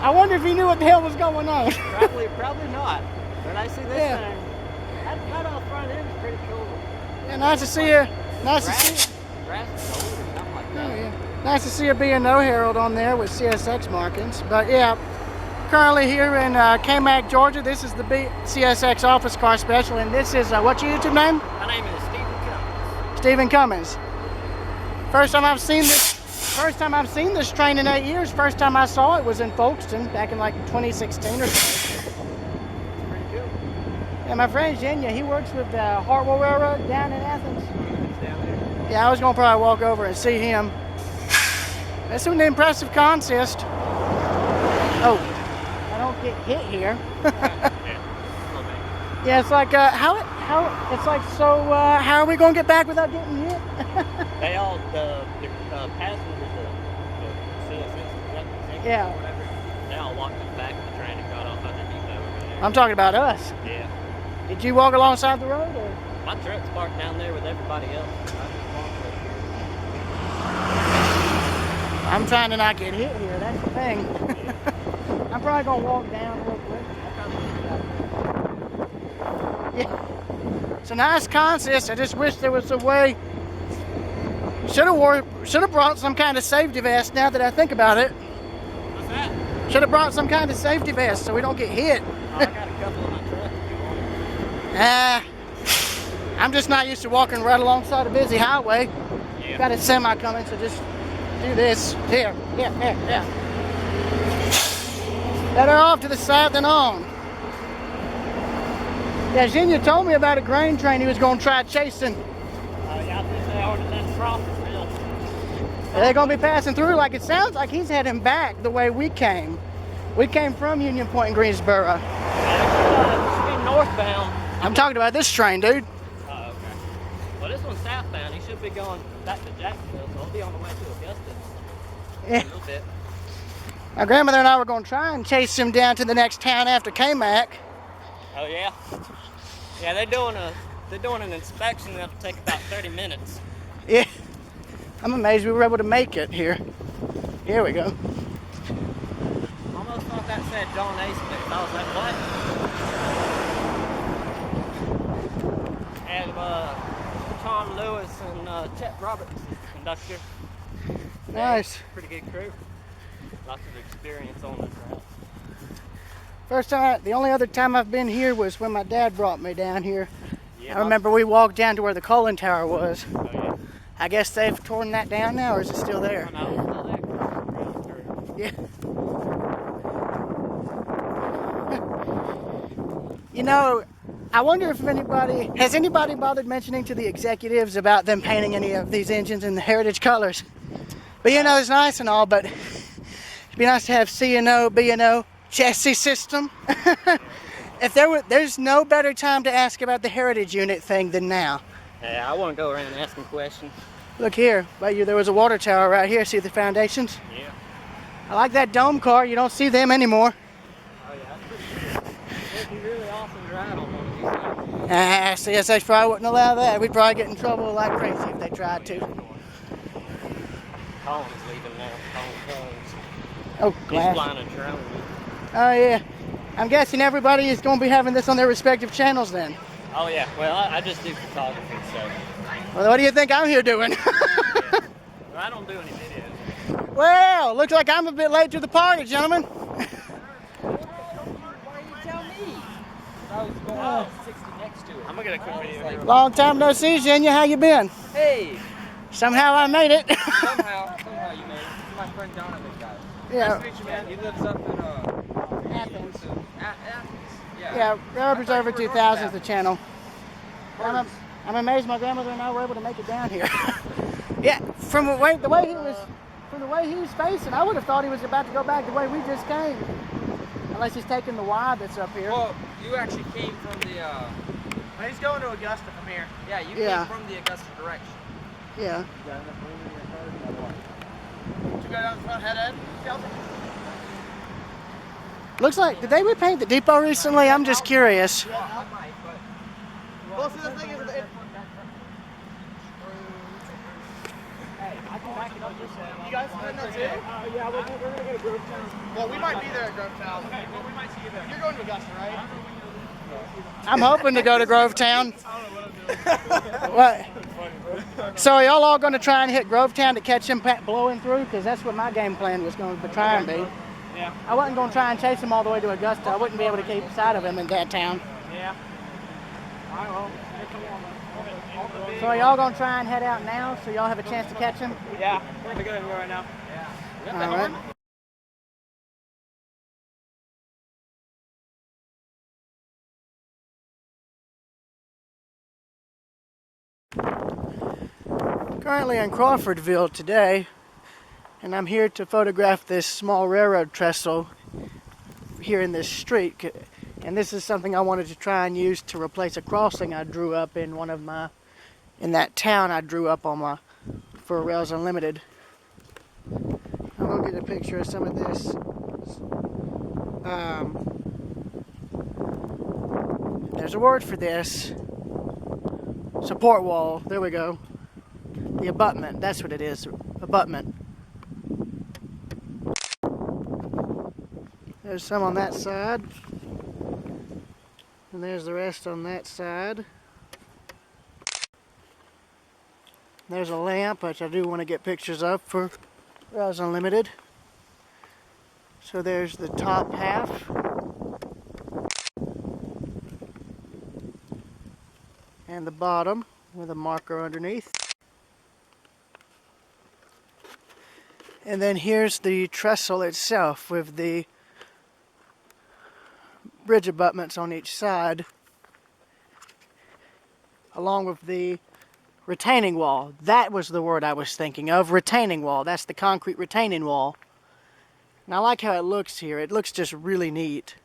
I wonder if he knew what the hell was going on. Probably not. But I see this thing. That cut-off front end is pretty cool. Yeah, nice to see you. Nice to see you. Grass is gold or something like that. Oh, yeah. Nice to see a B&O Herald on there with CSX markings. But yeah, currently here in Camak, Georgia. This is the CSX office car special, and this is what's your YouTube name? My name is Stephen Cummins. Stephen Cummins. First time I've seen this train in 8 years. First time I saw it was in Folkestone back in like 2016 or so. Pretty cool. Yeah, my friend Jenya, he works with the Hartwell Railroad down in Athens. It's down there. Yeah, I was gonna probably walk over and see him. That's an impressive consist. Oh, I don't get hit here. Yeah, it's like how it's like so. How are we gonna get back without getting hit? They all the passengers, the CSX, Yeah. whatever. They all walked us back in the train and got off underneath over there. I'm talking about us. Yeah. Did you walk alongside the road, or? My truck's parked down there with everybody else. I just walked up here. I'm trying to not get hit here. That's the thing. I'm probably gonna walk down real quick. Yeah. It's a nice consist. I just wish there was a way. Should have brought some kind of safety vest. Now that I think about it. What's that? Should have brought some kind of safety vest so we don't get hit. Oh, I got a couple in my truck if you want. I'm just not used to walking right alongside a busy highway. Yeah. Got a semi coming, so just do this. Here. Better off to the side than on. Yeah, Jenya told me about a grain train he was going to try chasing. Yeah, I think they ordered that crawfordville. They're going to be passing through. Like, it sounds like he's heading back the way we came. We came from Union Point in Greensboro. It should be northbound. I'm talking about this train, dude. Oh, okay. Well, this one's southbound. He should be going back to Jacksonville, so he'll be on the way to Augusta Yeah. a little bit. My grandmother and I were going to try and chase him down to the next town after Camak. Oh yeah. Yeah, they're doing an inspection that'll take about 30 minutes. Yeah. I'm amazed we were able to make it here. Here we go. Almost thought that said John Asmith. I was like, what? And Tom Lewis and Chet Roberts, conductor. Nice. Pretty good crew. Lots of experience on this route. The only other time I've been here was when my dad brought me down here. Yeah, I remember we walked down to where the Cullen Tower was. Oh yeah. I guess they've torn that down now, or is it still there? Oh, no, it's still there. Yeah. You know, I wonder if has anybody bothered mentioning to the executives about them painting any of these engines in the heritage colors? B&O is nice and all, but it'd be nice to have C&O, B&O, chassis system. If there's no better time to ask about the heritage unit thing than now. Yeah, I want to go around asking questions. Look here, there was a water tower right here. See the foundations? Yeah. I like that dome car. You don't see them anymore. Oh yeah, that's pretty cool. It'd be really awesome to ride on one of these things. CSX probably wouldn't allow that. We'd probably get in trouble like crazy if they tried to. Colin's leaving now. Colin Combs. Oh, He's glass. flying a drone. Oh yeah. I'm guessing everybody is going to be having this on their respective channels then. Oh yeah, well I just do photography, so. Well, what do you think I'm here doing? Well, I don't do any videos. Well, looks like I'm a bit late to the party, gentlemen. Why you tell me? I was going 60 next to it. I'm gonna quick video here. Long time no see, Jenya. How you been? Hey! Somehow I made it. Somehow you made it. This is my friend Jonathan, guys. Yeah. Nice to meet you, man. He lives up in Athens. Athens. Yeah, Railroad Preserver 2000 is the channel. I'm amazed my grandmother and I were able to make it down here. Yeah, from the way he was facing, I would have thought he was about to go back the way we just came. Unless he's taking the Y that's up here. Well, you actually came from the. He's going to Augusta from here. Yeah, you Yeah. came from the Augusta direction. Yeah. Did you go down the front head Shelby? Looks like, did they repaint the depot recently? I'm just curious. Well, see, the thing is, You guys heading there too? Yeah, we're going to go to Grovetown. Well, we might be there at Grovetown. Okay, well, we might see you there. You're going to Augusta, right? I'm hoping to go to Grovetown. What? So are y'all all going to try and hit Grovetown to catch him blowing through? Because that's what my game plan was going to try and be. Yeah. I wasn't going to try and chase him all the way to Augusta. I wouldn't be able to keep sight of him in that town. Yeah. All right, well, So are y'all going to try and head out now so y'all have a chance to catch him? yeah, we're going to go right now. Yeah. All right. Currently in Crawfordville today, and I'm here to photograph this small railroad trestle here in this street. And this is something I wanted to try and use to replace a crossing I drew up in in that town I drew up on for Rails Unlimited. I'm gonna get a picture of some of this. There's a word for this. Support wall. There we go. The abutment. That's what it is. Abutment. There's some on that side. And there's the rest on that side. There's a lamp, which I do want to get pictures of for Rails Unlimited. So there's the top half. And the bottom with a marker underneath. And then here's the trestle itself with the bridge abutments on each side, along with the retaining wall. That was the word I was thinking of, retaining wall. That's the concrete retaining wall. And I like how it looks here. It looks just really neat.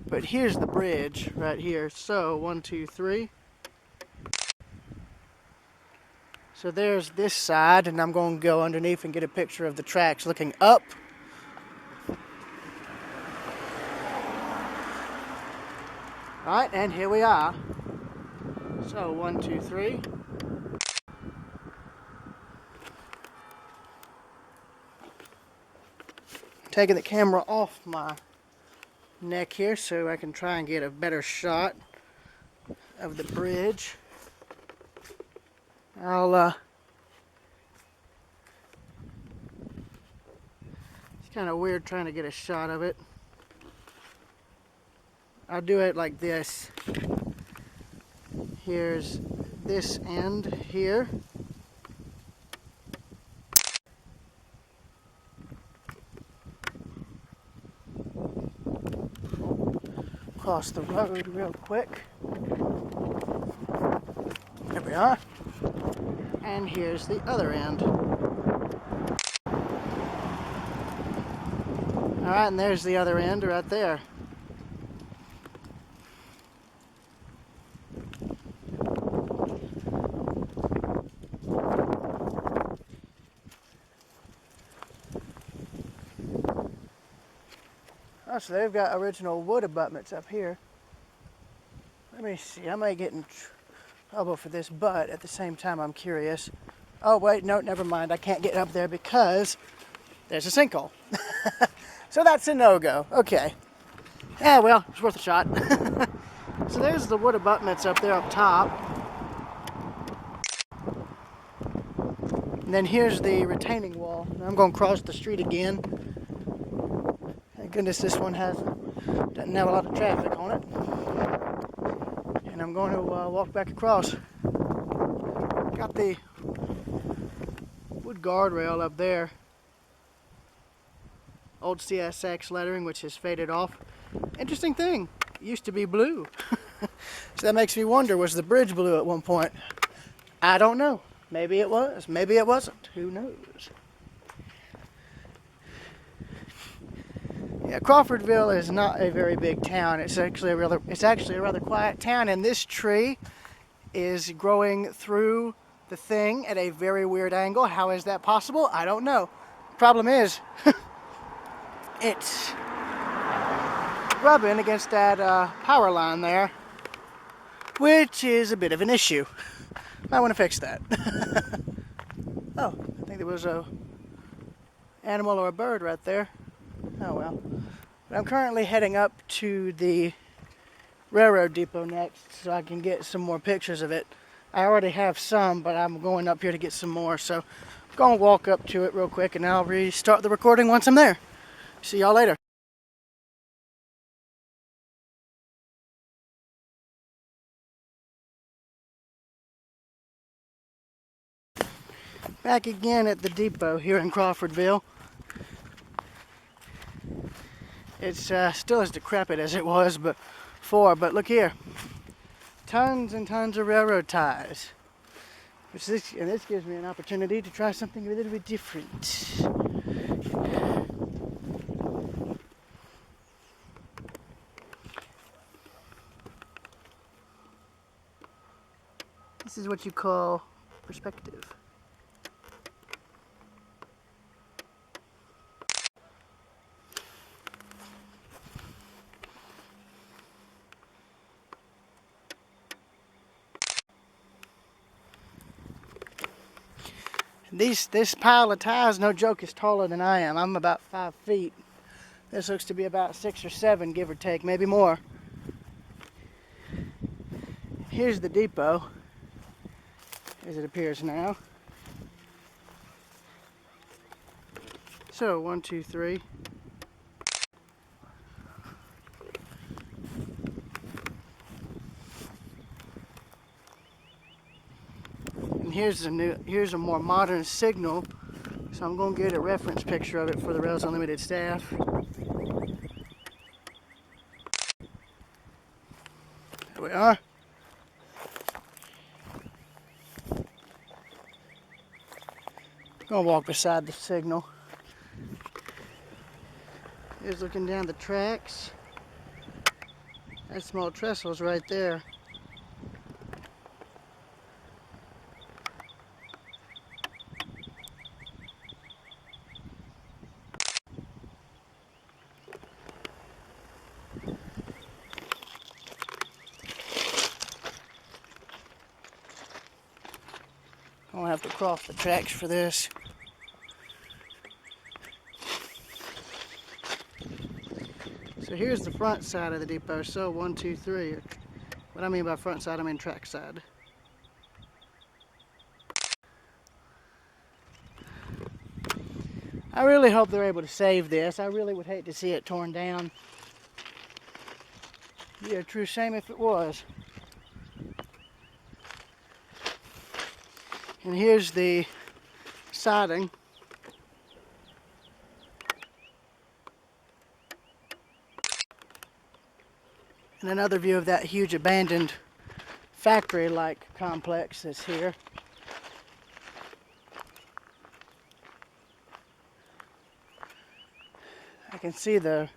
But here's the bridge right here. So 1, 2, 3. So there's this side, and I'm going to go underneath and get a picture of the tracks looking up. Alright, and here we are. So 1, 2, 3. Taking the camera off my neck here so I can try and get a better shot of the bridge. It's kind of weird trying to get a shot of it. I'll do it like this. Here's this end here. Cross the road real quick. There we are. And here's the other end. Alright, and there's the other end right there. Oh, so they've got original wood abutments up here. Let me see, I might get in trouble for this, but at the same time I'm curious. Oh wait, no, never mind. I can't get up there because there's a sinkhole. So that's a no-go. Okay. Yeah, well, it's worth a shot. So there's the wood abutments up there up top. And then here's the retaining wall. I'm going to cross the street again. Thank goodness this one doesn't have a lot of traffic on it. And I'm going to walk back across. Got the wood guardrail up there. Old CSX lettering, which has faded off. Interesting thing, it used to be blue. So that makes me wonder, was the bridge blue at one point? I don't know. Maybe it was, maybe it wasn't. Who knows? Yeah, Crawfordville is not a very big town. It's actually a rather quiet town, and this tree is growing through the thing at a very weird angle. How is that possible? I don't know. Problem is, it's rubbing against that power line there, which is a bit of an issue. Might want to fix that. Oh, I think there was a animal or a bird right there. Oh well. But I'm currently heading up to the railroad depot next so I can get some more pictures of it. I already have some, but I'm going up here to get some more, so I'm going to walk up to it real quick and I'll restart the recording once I'm there. See y'all later. Back again at the depot here in Crawfordville. It's still as decrepit as it was before, but look here. Tons and tons of railroad ties. And this gives me an opportunity to try something a little bit different. This is what you call perspective. This pile of ties, no joke, is taller than I am. I'm about 5 feet. This looks to be about 6 or 7, give or take, maybe more. Here's the depot, as it appears now. So, 1, 2, 3. And here's a more modern signal, so I'm going to get a reference picture of it for the Rails Unlimited staff. There we are. Gonna walk beside the signal. Here's looking down the tracks. That small trestle's right there. I'll have to cross the tracks for this. So here's the front side of the depot. So 1, 2, 3. What I mean by front side, I mean track side. I really hope they're able to save this. I really would hate to see it torn down. It'd be a true shame if it was. And here's the siding. And another view of that huge abandoned factory-like complex that's here. I can see the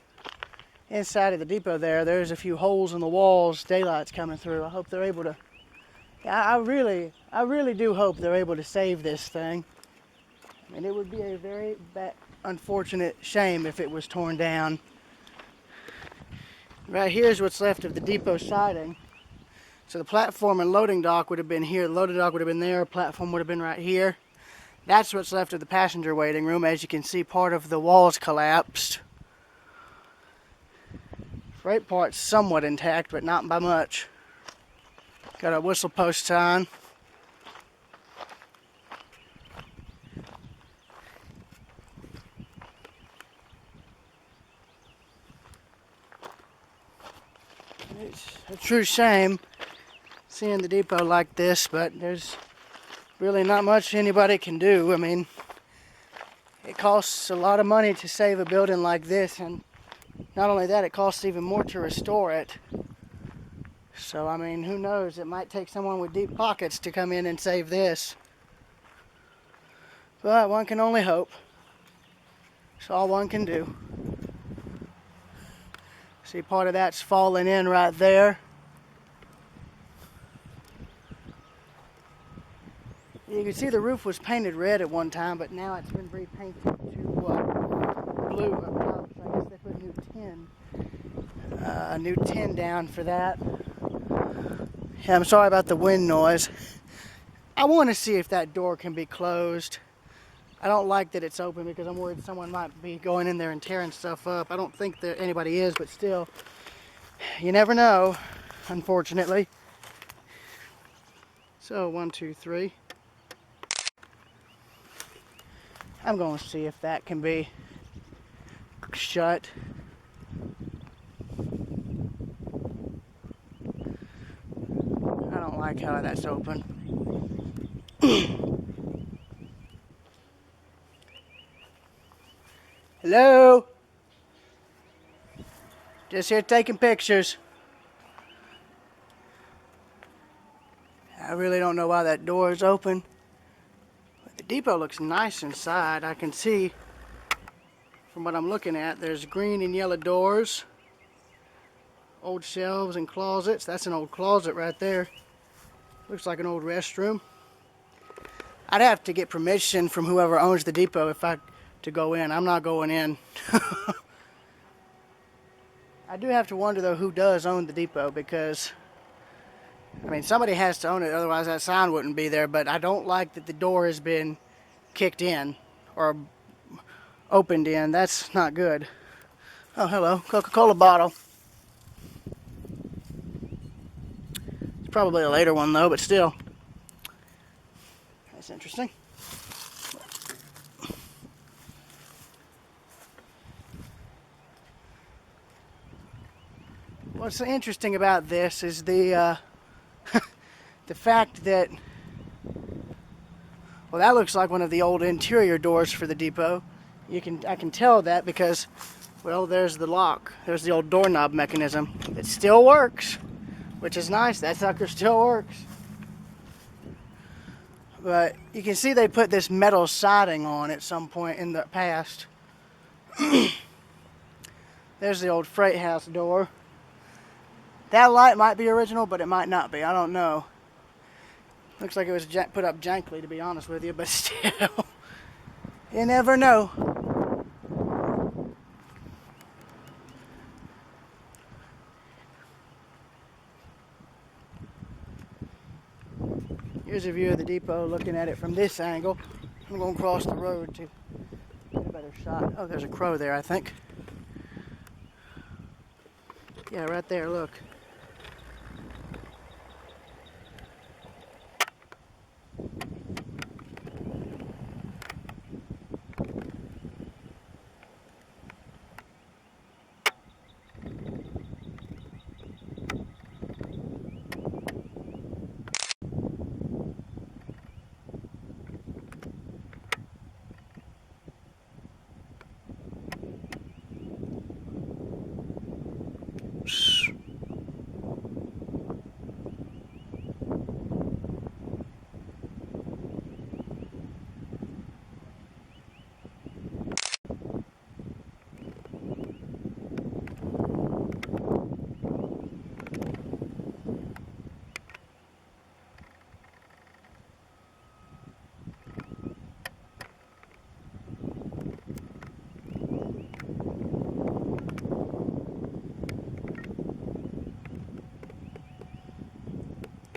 inside of the depot there. There's a few holes in the walls, daylight's coming through. I hope they're able to, I really do hope they're able to save this thing. I mean, it would be a very unfortunate shame if it was torn down. Right here's what's left of the depot siding. So the platform and loading dock would have been here, the loading dock would have been there, platform would have been right here. That's what's left of the passenger waiting room. As you can see, part of the walls collapsed. Freight part's somewhat intact, but not by much. Got a whistle post sign. It's a true shame seeing the depot like this, but there's really not much anybody can do. I mean, it costs a lot of money to save a building like this, and not only that, it costs even more to restore it. So, I mean, who knows? It might take someone with deep pockets to come in and save this. But one can only hope. It's all one can do. See, part of that's falling in right there. You can see the roof was painted red at one time, but now it's been repainted to blue. So I guess they put a new tin down for that. Yeah, I'm sorry about the wind noise. I want to see if that door can be closed. I don't like that it's open because I'm worried someone might be going in there and tearing stuff up. I don't think that anybody is, but still, you never know, unfortunately. So 1, 2, 3. I'm going to see if that can be shut. I don't like how that's open. Hello? Just here taking pictures. I really don't know why that door is open. But the depot looks nice inside. I can see from what I'm looking at, there's green and yellow doors. Old shelves and closets. That's an old closet right there. Looks like an old restroom. I'd have to get permission from whoever owns the depot to go in. I'm not going in. I do have to wonder though who does own the depot, because I mean somebody has to own it, otherwise that sign wouldn't be there. But I don't like that the door has been kicked in or opened in. That's not good. Oh, hello, Coca-Cola bottle. It's probably a later one though, but still. That's interesting. What's interesting about this is the the fact that, well, that looks like one of the old interior doors for the depot. I can tell that because, well, there's the lock. There's the old doorknob mechanism. It still works, which is nice. That sucker still works. But you can see they put this metal siding on at some point in the past. There's the old freight house door. That light might be original, but it might not be. I don't know. Looks like it was put up jankly, to be honest with you, but still, you never know. Here's a view of the depot looking at it from this angle. I'm going to cross the road to get a better shot. Oh, there's a crow there, I think. Yeah, right there, look.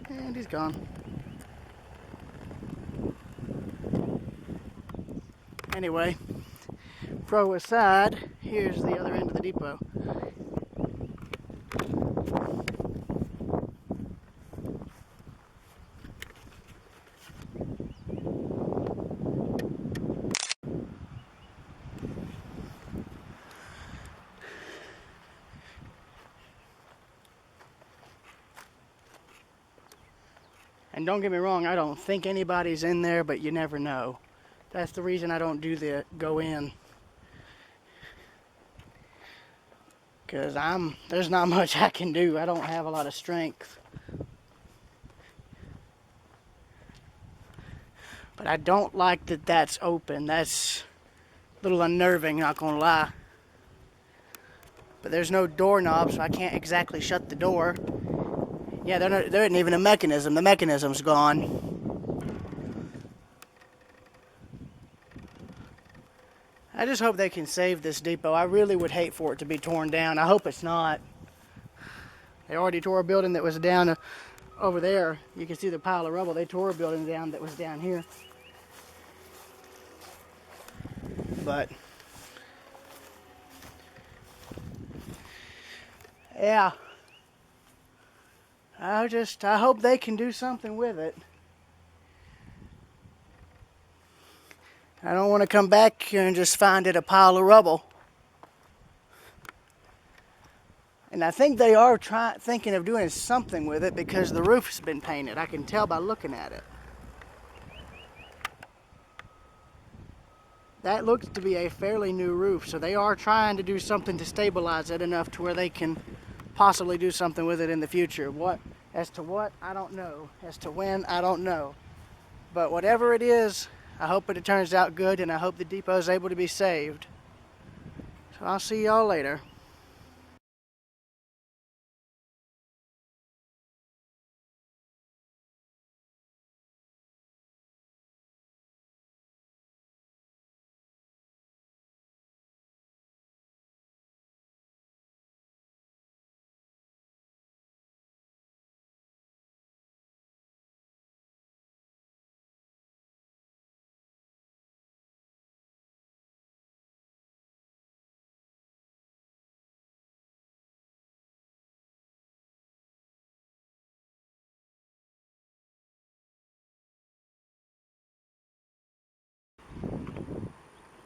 And he's gone. Anyway, pro aside, here's the other end of the depot. And don't get me wrong, I don't think anybody's in there, but you never know. That's the reason I don't do the go in. Because there's not much I can do. I don't have a lot of strength. But I don't like that that's open. That's a little unnerving, not gonna lie. But there's no doorknob, so I can't exactly shut the door. Yeah, there isn't even a mechanism. The mechanism's gone. I just hope they can save this depot. I really would hate for it to be torn down. I hope it's not. They already tore a building that was down over there. You can see the pile of rubble. They tore a building down that was down here. but yeah, I hope they can do something with it. I don't want to come back here and just find it a pile of rubble. And I think they are thinking of doing something with it because the roof's been painted. I can tell by looking at it. That looks to be a fairly new roof, so they are trying to do something to stabilize it enough to where they can possibly do something with it in the future. As to what, I don't know. As to when, I don't know. But whatever it is, I hope it turns out good, and I hope the depot is able to be saved. So I'll see y'all later.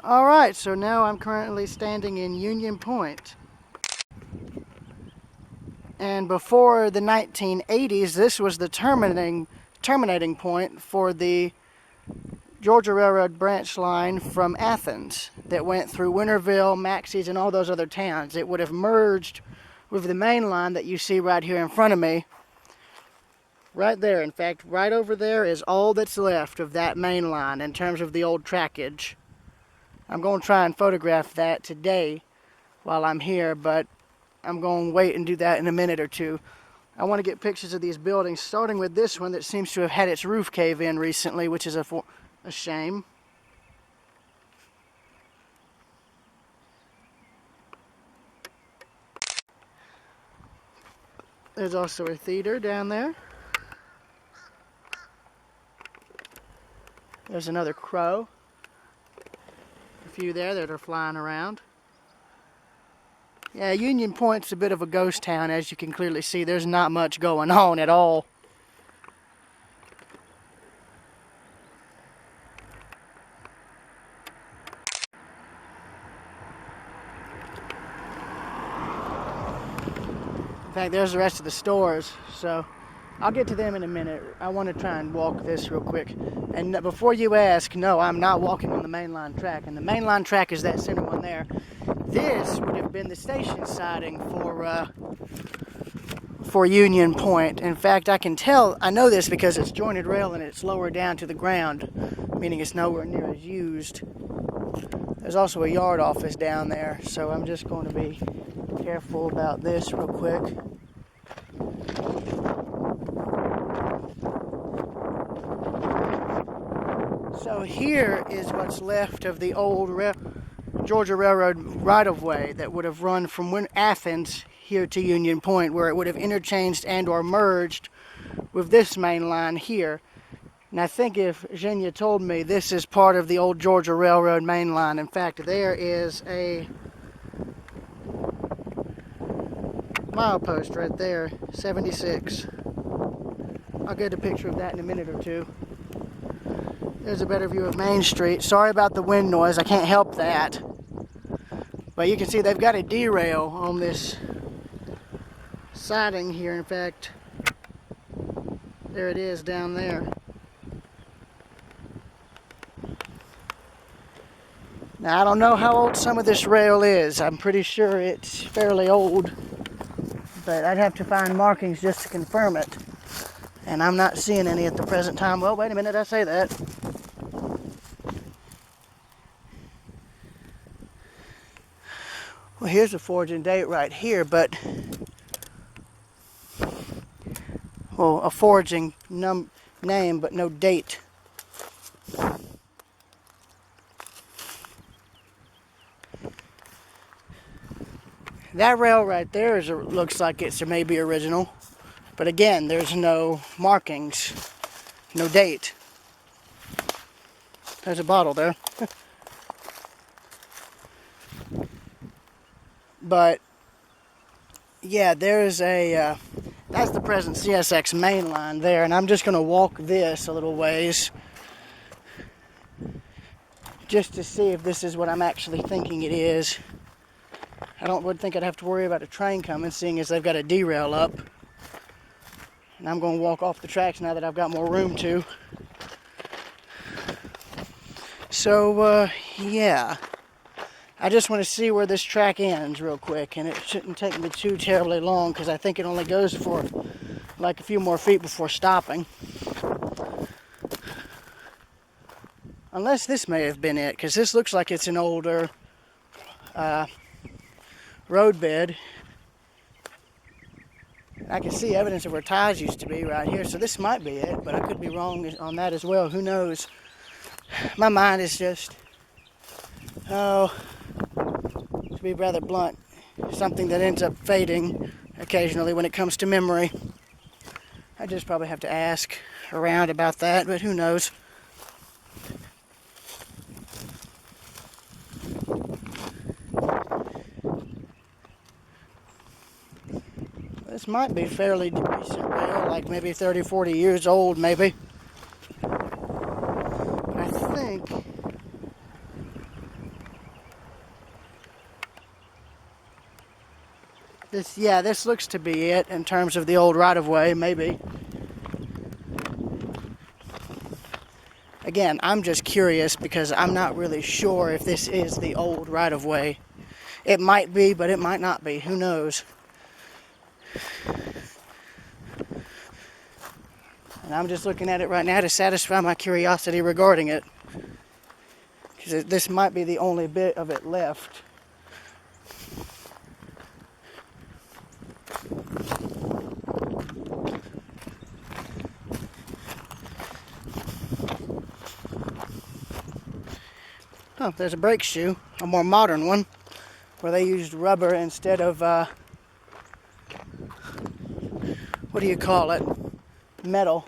Alright, so now I'm currently standing in Union Point. And before the 1980s, this was the terminating point for the Georgia Railroad branch line from Athens that went through Winterville, Maxyes, and all those other towns. It would have merged with the main line that you see right here in front of me. Right there, in fact, right over there is all that's left of that main line in terms of the old trackage. I'm going to try and photograph that today while I'm here, but I'm going to wait and do that in a minute or two. I want to get pictures of these buildings, starting with this one that seems to have had its roof cave in recently, which is a shame. There's also a theater down there. There's another crow. A few there that are flying around. Yeah, Union Point's a bit of a ghost town, as you can clearly see. There's not much going on at all. In fact, there's the rest of the stores, so I'll get to them in a minute. I want to try and walk this real quick. And before you ask, no, I'm not walking on the mainline track. And the mainline track is that center one there. This would have been the station siding for Union Point. In fact, I know this because it's jointed rail and it's lower down to the ground, meaning it's nowhere near as used. There's also a yard office down there, so I'm just going to be careful about this real quick. So here is what's left of the old Georgia Railroad right-of-way that would have run from Athens here to Union Point, where it would have interchanged and or merged with this main line here. And I think if Zhenya told me, this is part of the old Georgia Railroad main line. In fact, there is a milepost right there, 76. I'll get a picture of that in a minute or two. There's a better view of Main Street. Sorry about the wind noise, I can't help that. But you can see they've got a derail on this siding here. In fact, there it is down there. Now, I don't know how old some of this rail is. I'm pretty sure it's fairly old, but I'd have to find markings just to confirm it. And I'm not seeing any at the present time. Well, wait a minute, I say that. Well, here's a forging date right here, but well, a forging name, but no date. That rail right there looks like it's maybe original, but again, there's no markings, no date. There's a bottle there. But yeah, there's a that's the present CSX main line there, and I'm just going to walk this a little ways just to see if this is what I'm actually thinking it is. I wouldn't think I'd have to worry about a train coming, seeing as they've got a derail up. And I'm going to walk off the tracks now that I've got more room to. So, yeah. I just want to see where this track ends real quick, and it shouldn't take me too terribly long because I think it only goes for like a few more feet before stopping. Unless this may have been it, because this looks like it's an older roadbed. I can see evidence of where ties used to be right here, so this might be it, but I could be wrong on that as well. Who knows? My mind is just, to be rather blunt, something that ends up fading occasionally when it comes to memory. I just probably have to ask around about that, but who knows? This might be fairly decent rail, like maybe 30, 40 years old, maybe. I think this looks to be it in terms of the old right-of-way, maybe. Again, I'm just curious because I'm not really sure if this is the old right-of-way. It might be, but it might not be. Who knows? And I'm just looking at it right now to satisfy my curiosity regarding it. Because this might be the only bit of it left. Oh, there's a brake shoe, a more modern one, where they used rubber instead of, what do you call it? Metal.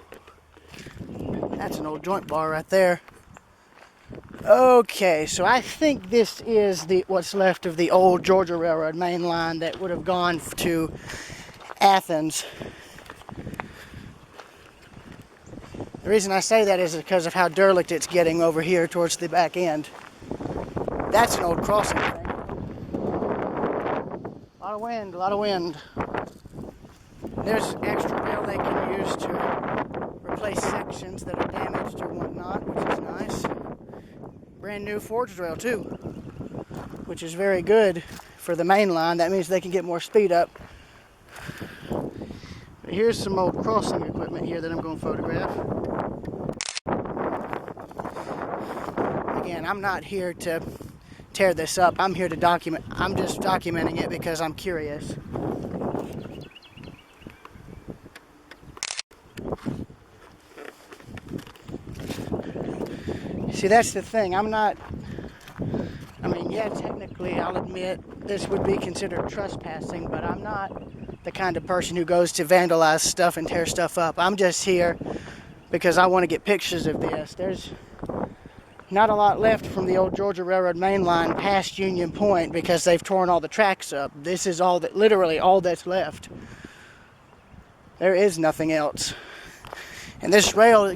That's an old joint bar right there. Okay, so I think this is what's left of the old Georgia Railroad main line that would have gone to Athens. The reason I say that is because of how derelict it's getting over here towards the back end. That's an old crossing thing. A lot of wind, a lot of wind. There's extra rail they can use to replace sections that are damaged or whatnot, which is nice. Brand new forged rail too, which is very good for the main line. That means they can get more speed up. But here's some old crossing equipment here that I'm going to photograph. Again, I'm not here to tear this up. I'm here to document. I'm just documenting it because I'm curious. See, that's the thing. Yeah, technically, I'll admit this would be considered trespassing, but I'm not the kind of person who goes to vandalize stuff and tear stuff up. I'm just here because I want to get pictures of this. There's not a lot left from the old Georgia Railroad main line past Union Point because they've torn all the tracks up. This is literally all that's left. There is nothing else. And this rail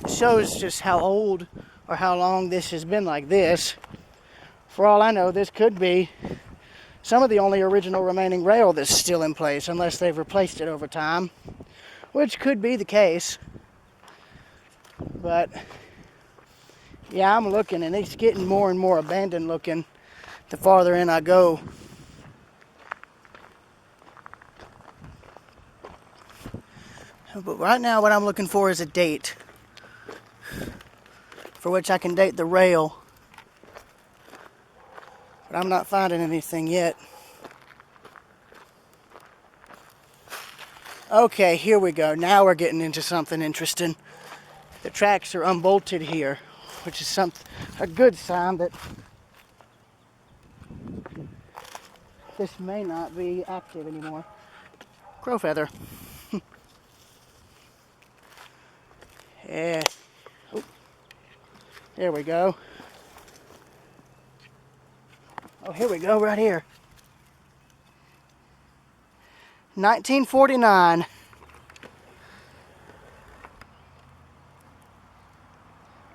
shows just how old or how long this has been like this. For all I know, this could be some of the only original remaining rail that's still in place, unless they've replaced it over time, which could be the case. But yeah, I'm looking, and it's getting more and more abandoned looking the farther in I go. But right now what I'm looking for is a date for which I can date the rail. But I'm not finding anything yet. Okay, here we go. Now we're getting into something interesting. The tracks are unbolted here, which is a good sign that this may not be active anymore. Crow feather. Yeah. Oh. There we go. Oh, here we go, right here. 1949.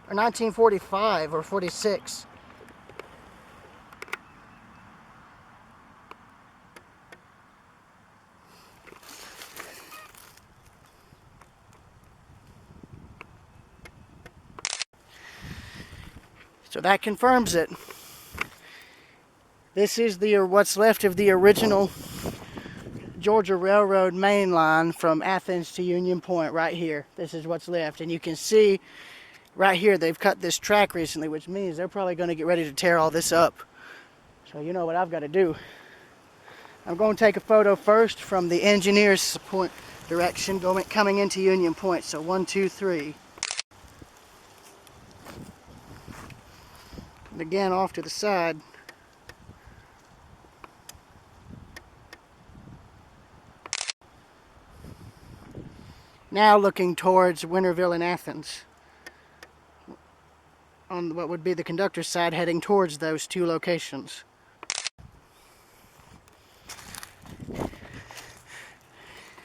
Or 1945 or 46. So that confirms it. This is what's left of the original Georgia Railroad main line from Athens to Union Point right here. This is what's left. And you can see right here they've cut this track recently, which means they're probably going to get ready to tear all this up. So you know what I've got to do. I'm going to take a photo first from the engineer's point direction coming into Union Point. So 1, 2, 3. And again off to the side. Now looking towards Winterville and Athens. On what would be the conductor's side, heading towards those two locations.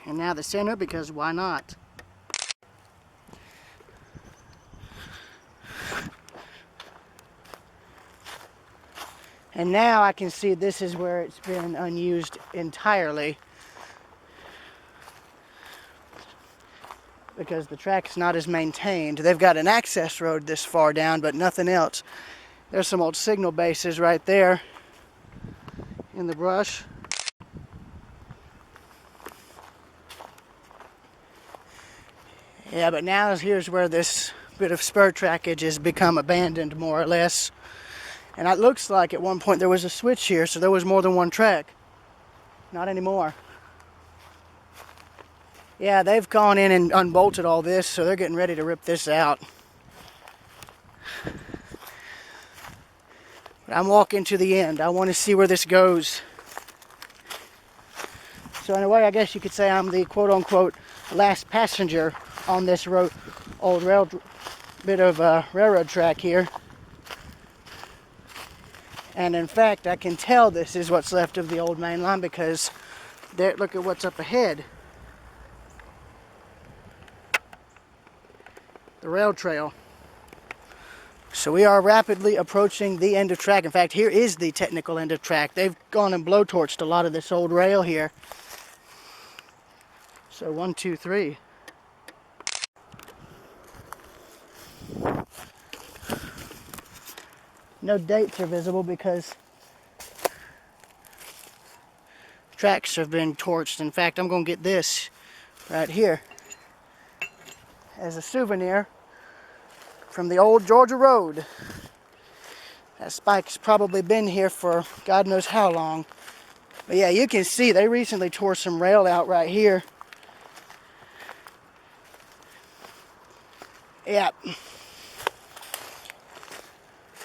And now the center, because why not? And now I can see this is where it's been unused entirely, because the track's not as maintained. They've got an access road this far down, but nothing else. There's some old signal bases right there in the brush. Yeah, but now here's where this bit of spur trackage has become abandoned, more or less. And it looks like at one point there was a switch here, so there was more than one track. Not anymore. Yeah, they've gone in and unbolted all this, so they're getting ready to rip this out. But I'm walking to the end. I want to see where this goes. So in a way, I guess you could say I'm the quote-unquote last passenger on this old bit of railroad track here. And in fact, I can tell this is what's left of the old main line, because there, look at what's up ahead. The rail trail. So we are rapidly approaching the end of track. In fact, here is the technical end of track. They've gone and blowtorched a lot of this old rail here. So 1, 2, 3. No dates are visible because tracks have been torched. In fact, I'm going to get this right here as a souvenir from the old Georgia Road. That spike's probably been here for God knows how long. But yeah, you can see they recently tore some rail out right here. Yep.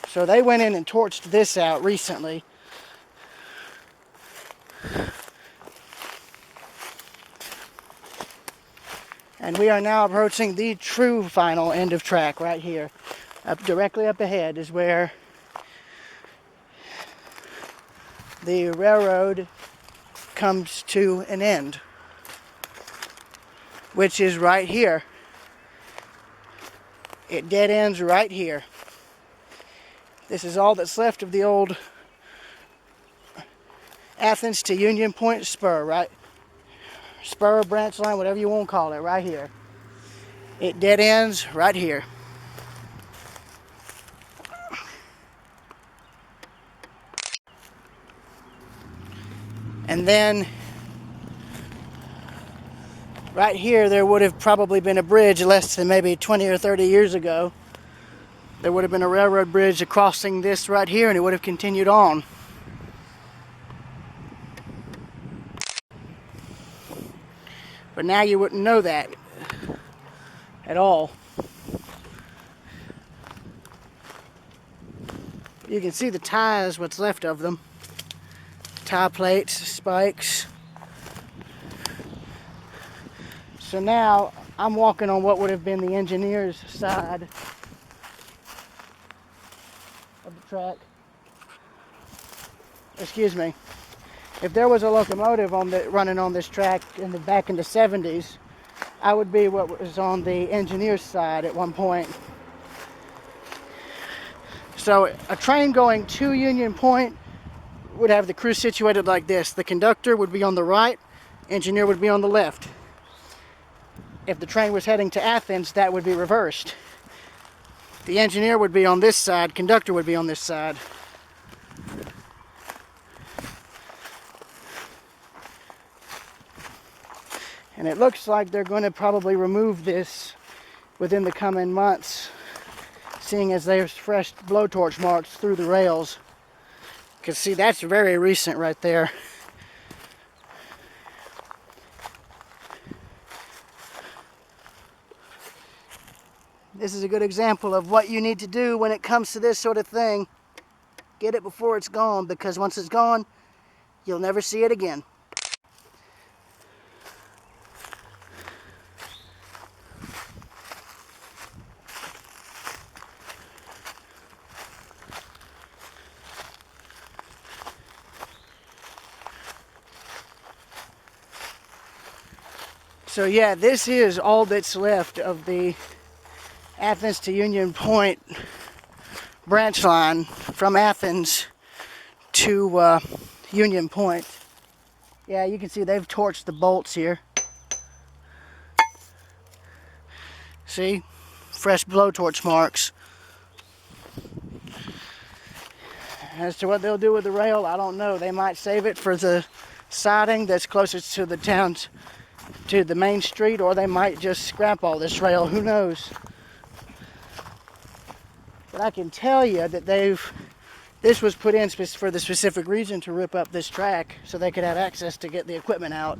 So they went in and torched this out recently. And we are now approaching the true final end of track right here. Directly up ahead is where the railroad comes to an end, which is right here. It dead ends right here. This is all that's left of the old Athens to Union Point spur, right? Spur, branch line, whatever you want to call it, right here. It dead ends right here. And then right here there would have probably been a bridge less than maybe 20 or 30 years ago. There would have been a railroad bridge crossing this right here, and it would have continued on. But now you wouldn't know that at all. You can see the ties, what's left of them. Tie plates, spikes. So now I'm walking on what would have been the engineer's side of the track. Excuse me. if there was a locomotive running on this track back in the 70s, I would be what was on the engineer's side at one point. So a train going to Union Point would have the crew situated like this. The conductor would be on the right, engineer would be on the left. If the train was heading to Athens, that would be reversed. The engineer would be on this side, conductor would be on this side. And it looks like they're going to probably remove this within the coming months, seeing as there's fresh blowtorch marks through the rails. Because see, that's very recent right there. This is a good example of what you need to do when it comes to this sort of thing. Get it before it's gone, because once it's gone, you'll never see it again. So yeah, this is all that's left of the Athens to Union Point branch line from Athens to Union Point. Yeah, you can see they've torched the bolts here. See? Fresh blowtorch marks. As to what they'll do with the rail, I don't know. They might save it for the siding that's closest to the town's, to the main street, or they might just scrap all this rail. Who knows? But I can tell you that this was put in for the specific reason to rip up this track so they could have access to get the equipment out.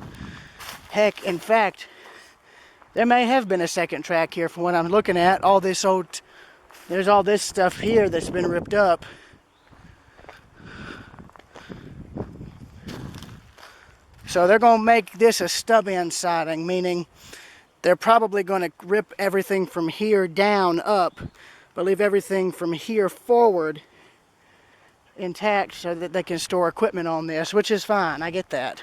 Heck, in fact, there may have been a second track here from what I'm looking at. All this there's all this stuff here that's been ripped up. So they're going to make this a stub end siding, meaning they're probably going to rip everything from here down up, but leave everything from here forward intact so that they can store equipment on this, which is fine. I get that.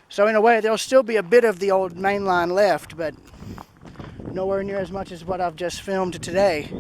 So in a way, there'll still be a bit of the old main line left, but nowhere near as much as what I've just filmed today.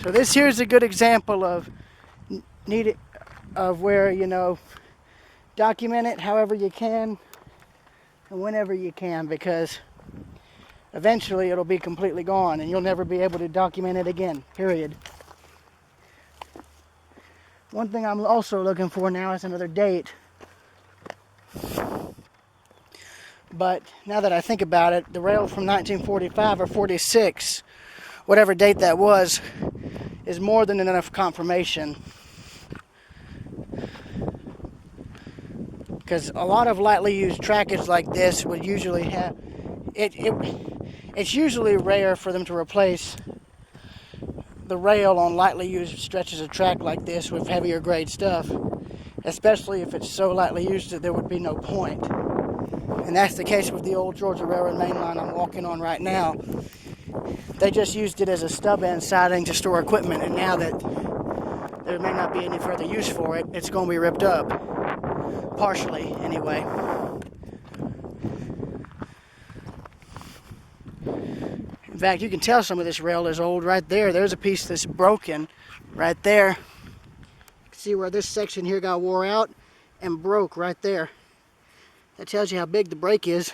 So this here's a good example of where, you know, document it however you can and whenever you can, because eventually it'll be completely gone and you'll never be able to document it again, period. One thing I'm also looking for now is another date. But now that I think about it, the rail from 1945 or 46, whatever date that was, is more than enough confirmation. Because a lot of lightly used trackage like this would usually have it's usually rare for them to replace the rail on lightly used stretches of track like this with heavier grade stuff, especially if it's so lightly used that there would be no point. And that's the case with the old Georgia Railroad main line I'm walking on right now. They just used it as a stub end siding to store equipment, and now that there may not be any further use for it, it's going to be ripped up. Partially, anyway. In fact, you can tell some of this rail is old right there. There's a piece that's broken right there. You can See where this section here got wore out and broke right there. That tells you how big the break is.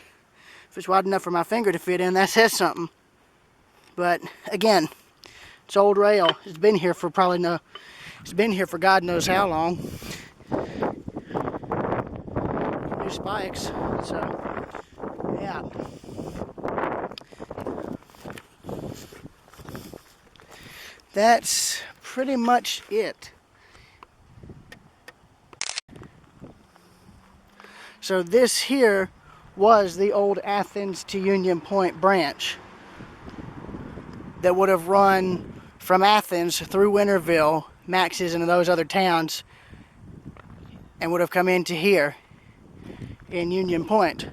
If it's wide enough for my finger to fit in, that says something. But again, it's old rail. It's been here for it's been here for God knows how long. New spikes, so yeah. That's pretty much it. So this here was the old Athens to Union Point branch that would have run from Athens through Winterville, Maxyes, and those other towns, and would have come into here in Union Point.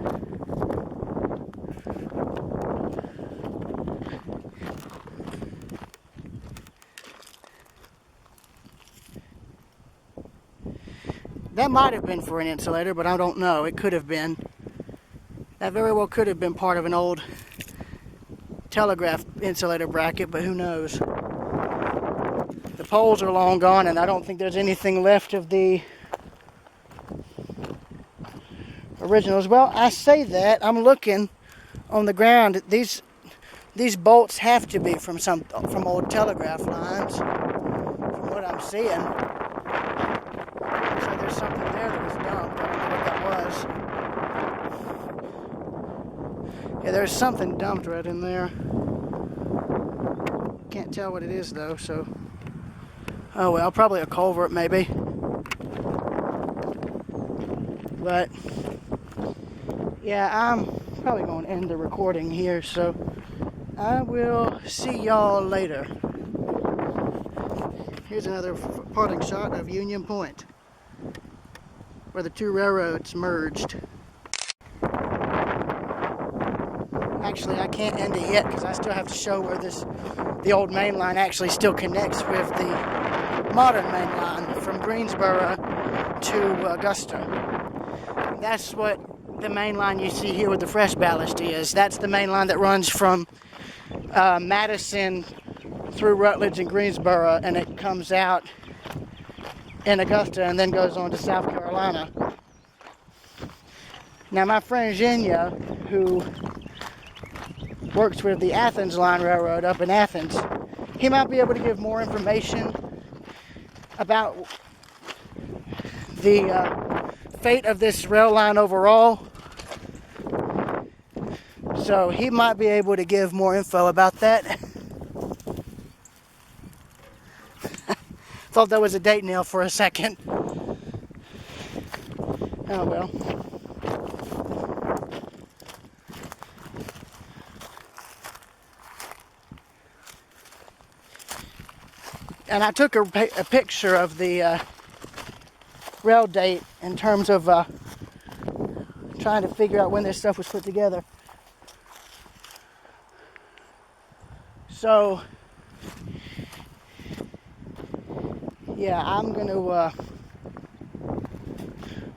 That might have been for an insulator, but I don't know. It could have been. That very well could have been part of an old telegraph insulator bracket, but who knows. The poles are long gone, and I don't think there's anything left of the originals. Well, I say that. I'm looking on the ground. These bolts have to be from old telegraph lines, from what I'm seeing. So there's something there that was dumped. I don't know what that was. Yeah, there's something dumped right in there. Can't tell what it is though, so. Oh well, probably a culvert maybe. But yeah, I'm probably going to end the recording here, so I will see y'all later. Here's another parting shot of Union Point, where the two railroads merged. Actually, I can't end it yet because I still have to show where the old main line actually still connects with the modern main line from Greensboro to Augusta. That's what the main line you see here with the fresh ballast is. That's the main line that runs from Madison through Rutledge and Greensboro, and it comes out in Augusta and then goes on to South Carolina. Now my friend Zhenya, who works with the Athens Line Railroad up in Athens, he might be able to give more information about the fate of this rail line overall. So he might be able to give more info about that. Thought that was a date nail for a second. Oh well. And I took a picture of the rail date in terms of trying to figure out when this stuff was put together. So, yeah, I'm going to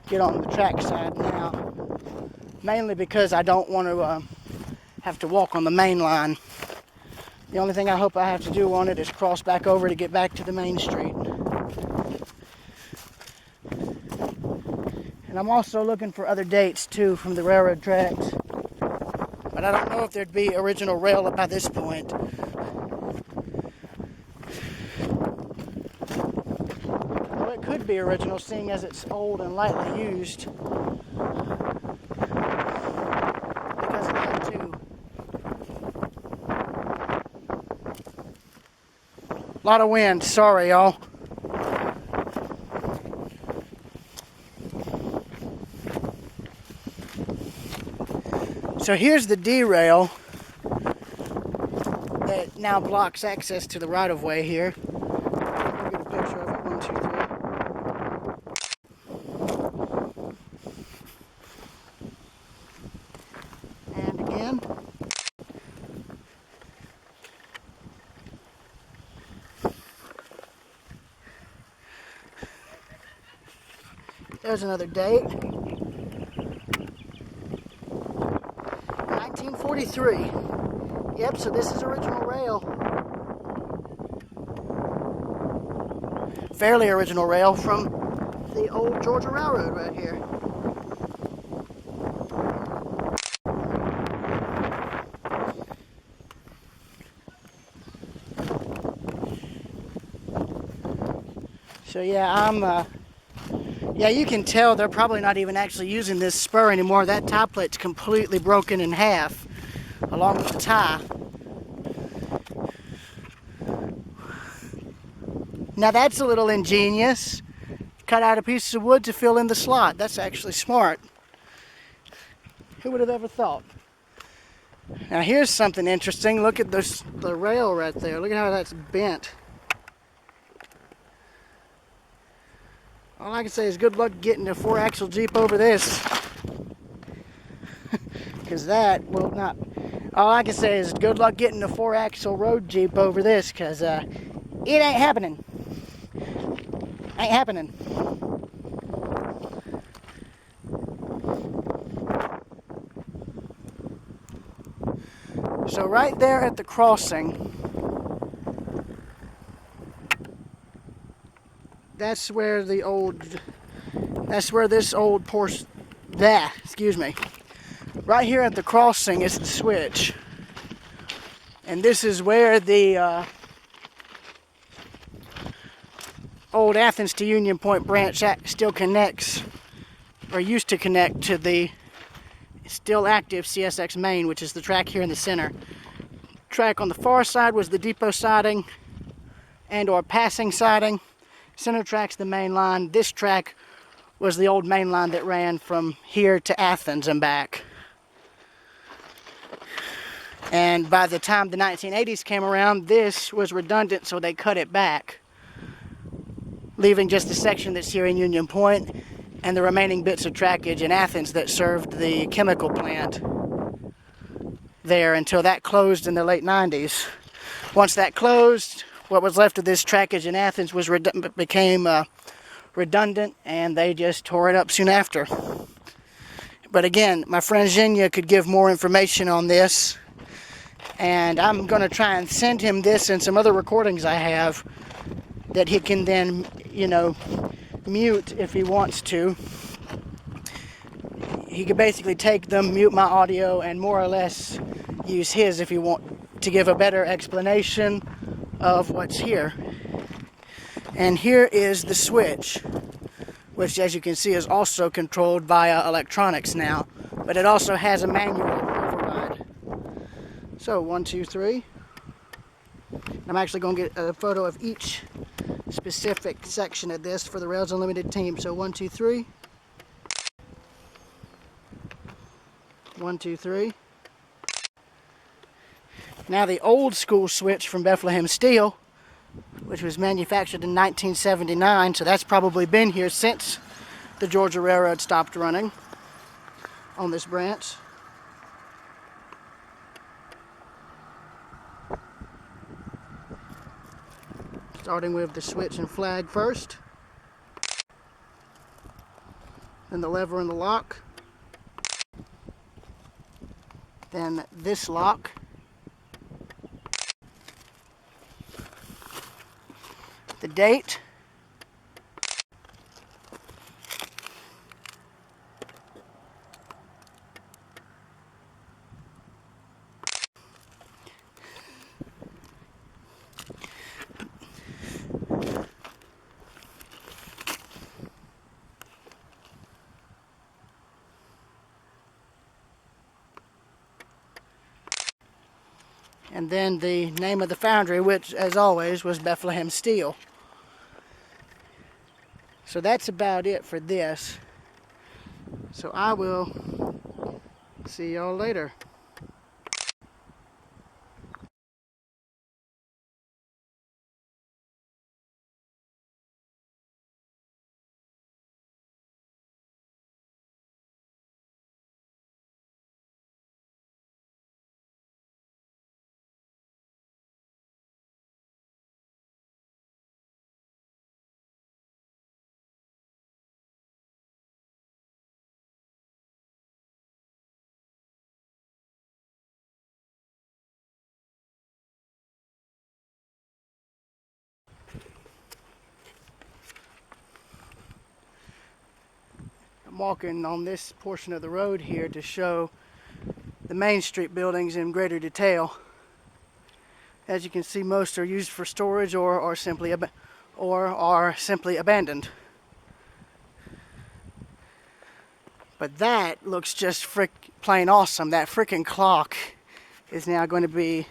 get on the track side now, mainly because I don't want to have to walk on the main line. The only thing I hope I have to do on it is cross back over to get back to the main street. And I'm also looking for other dates too from the railroad tracks. But I don't know if there'd be original rail up by this point. Well, it could be original, seeing as it's old and lightly used. Because of that too. A lot of wind, sorry y'all. So here's the derail that now blocks access to the right-of-way here. I'll get a picture of it. 1, 2, 3. And again. There's another date. 1943. Yep, so this is original rail. fairly original rail from the old Georgia Railroad right here. So yeah, yeah, you can tell they're probably not even actually using this spur anymore. That tie plate's completely broken in half, along with the tie. Now that's a little ingenious. Cut out a piece of wood to fill in the slot. That's actually smart. Who would have ever thought? Now here's something interesting. Look at the rail right there. Look at how that's bent. All I can say is good luck getting a 4-axle Jeep over this. Because that will not... All I can say is good luck getting a 4-axle road Jeep over this, because it ain't happening. Ain't happening. So right there at the crossing, that's where this old Porsche, excuse me. Right here at the crossing is the switch. And this is where the old Athens to Union Point branch still connects, or used to connect to the still active CSX main, which is the track here in the center. Track on the far side was the depot siding and or passing siding. Center track's the main line. This track was the old main line that ran from here to Athens and back. And by the time the 1980s came around, this was redundant, so they cut it back, leaving just the section that's here in Union Point and the remaining bits of trackage in Athens that served the chemical plant there until that closed in the late 90s. Once that closed, what was left of this trackage in Athens became redundant, and they just tore it up soon after. But again, my friend Zhenya could give more information on this, and I'm going to try and send him this and some other recordings I have that he can then, mute if he wants to. He could basically take them, mute my audio, and more or less use his if you want to give a better explanation of what's here. And here is the switch, which as you can see is also controlled via electronics now, but it also has a manual override. So 1, 2, 3. I'm actually going to get a photo of each specific section of this for the Rails Unlimited team. So 1, 2, 3. 1, 2, 3. Now the old school switch from Bethlehem Steel, which was manufactured in 1979, so that's probably been here since the Georgia Railroad stopped running on this branch. Starting with the switch and flag first, then the lever and the lock, then this lock, the date, and then the name of the foundry, which as always was Bethlehem Steel. So that's about it for this. So I will see y'all later. I'm walking on this portion of the road here to show the Main Street buildings in greater detail. As you can see, most are used for storage or are simply abandoned. But that looks just plain awesome. That freaking clock is now going to be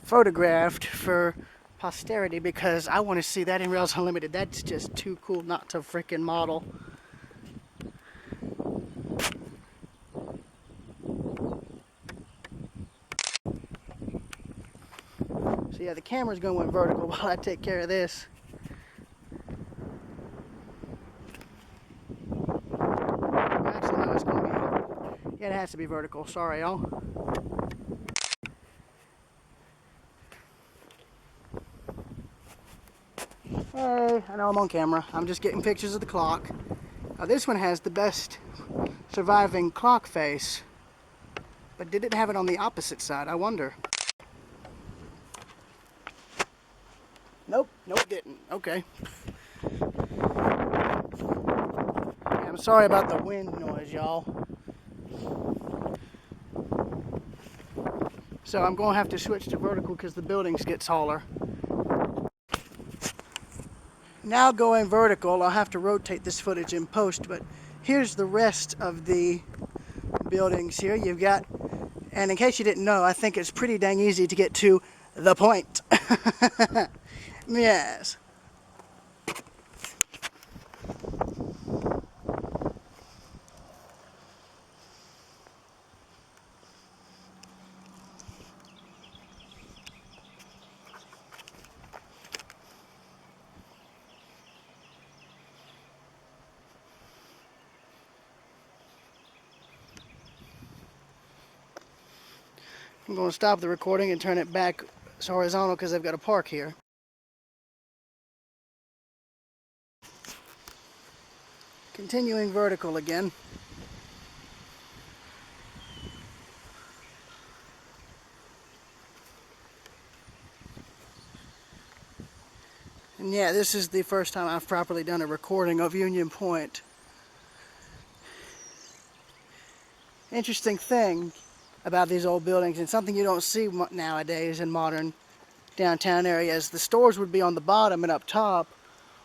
photographed for posterity because I want to see that in Rails Unlimited. That's just too cool not to freaking model. So yeah, the camera's going vertical while I take care of this. Actually, no, it's going to be... Yeah, it has to be vertical. Sorry, y'all. Hey, I know I'm on camera. I'm just getting pictures of the clock. Now, this one has the best surviving clock face. But did it have it on the opposite side? I wonder. Nope, it didn't. Okay. Yeah, I'm sorry about the wind noise, y'all. So I'm going to have to switch to vertical because the buildings get taller. Now going vertical, I'll have to rotate this footage in post, but here's the rest of the buildings here. You've got, and in case you didn't know, I think it's pretty dang easy to get to the point. Yes. I'm going to stop the recording and turn it back horizontal because I've got to park here. Continuing vertical again. And yeah, this is the first time I've properly done a recording of Union Point. Interesting thing about these old buildings, and something you don't see nowadays in modern downtown areas, the stores would be on the bottom, and up top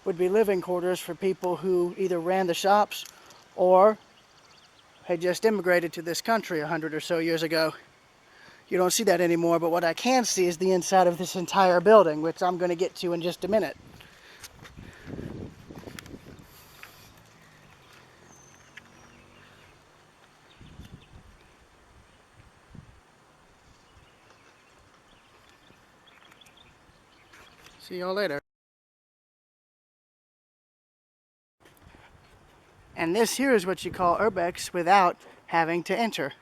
would be living quarters for people who either ran the shops or had just immigrated to this country 100 or so years ago. You don't see that anymore, but what I can see is the inside of this entire building, which I'm going to get to in just a minute. See y'all later. And this here is what you call urbex without having to enter.